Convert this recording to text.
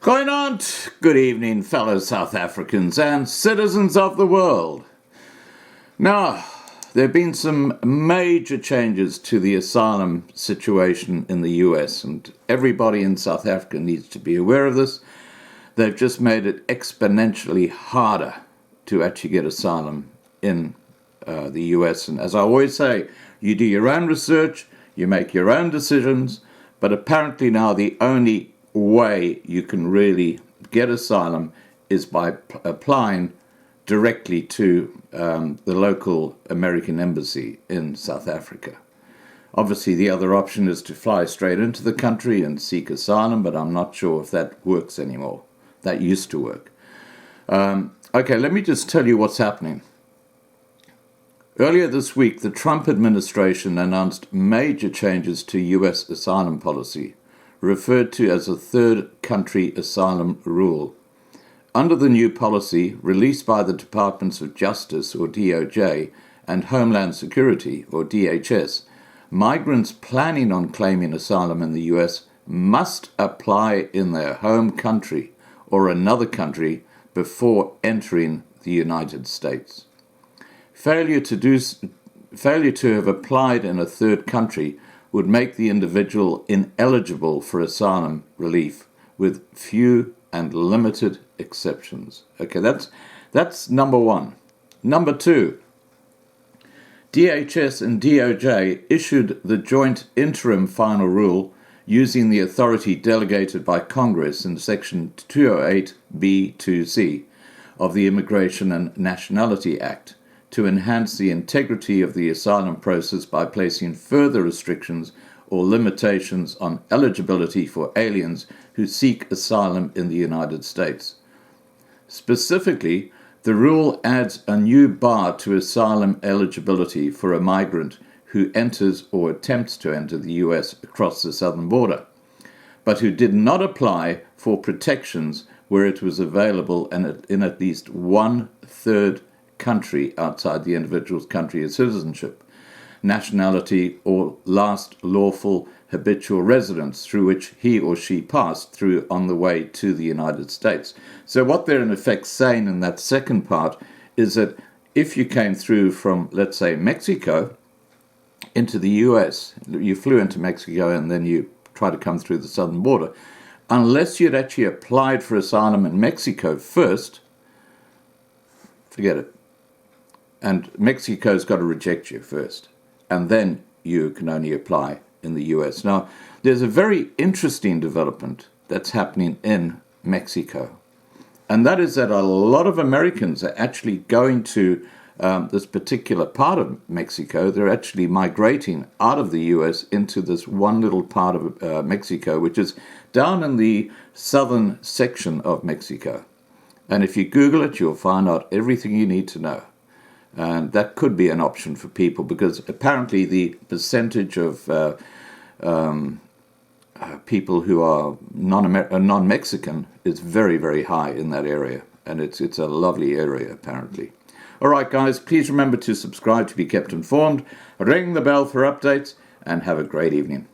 Goeienaand, good evening, fellow South Africans and citizens of the world. Now, there have been some major changes to the asylum situation in the US, and everybody in South Africa needs to be aware of this. They've just made it exponentially harder to actually get asylum in the US. And as I always say, you do your own research, you make your own decisions, but apparently now the only way you can really get asylum is by applying directly to the local American embassy in South Africa. Obviously, the other option is to fly straight into the country and seek asylum, but I'm not sure if that works anymore. That used to work. Okay, let me just tell you what's happening. Earlier this week, the Trump administration announced major changes to U.S. asylum policy, referred to as a third country asylum rule. Under the new policy, released by the Departments of Justice, or DOJ, and Homeland Security, or DHS, migrants planning on claiming asylum in the US must apply in their home country or another country before entering the United States. Failure to have applied in a third country would make the individual ineligible for asylum relief, with few and limited exceptions. Okay, that's number one. Number two, DHS and DOJ issued the joint interim final rule using the authority delegated by Congress in Section 208B2C of the Immigration and Nationality Act to enhance the integrity of the asylum process by placing further restrictions or limitations on eligibility for aliens who seek asylum in the United States. Specifically, the rule adds a new bar to asylum eligibility for a migrant who enters or attempts to enter the US across the southern border, but who did not apply for protections where it was available in at least one-third country outside the individual's country of citizenship, nationality, or last lawful habitual residence through which he or she passed through on the way to the United States. So what they're in effect saying in that second part is that if you came through from, let's say, Mexico into the US, you flew into Mexico and then you try to come through the southern border, unless you'd actually applied for asylum in Mexico first, forget it. And Mexico's got to reject you first, and then you can only apply in the US. Now, there's a very interesting development that's happening in Mexico, and that is that a lot of Americans are actually going to this particular part of Mexico. They're actually migrating out of the US into this one little part of Mexico, which is down in the southern section of Mexico. And if you Google it, you'll find out everything you need to know. And that could be an option for people, because apparently the percentage of people who are non-Mexican is very, very high in that area. And it's a lovely area, apparently. All right, guys, please remember to subscribe to be kept informed, ring the bell for updates, and have a great evening.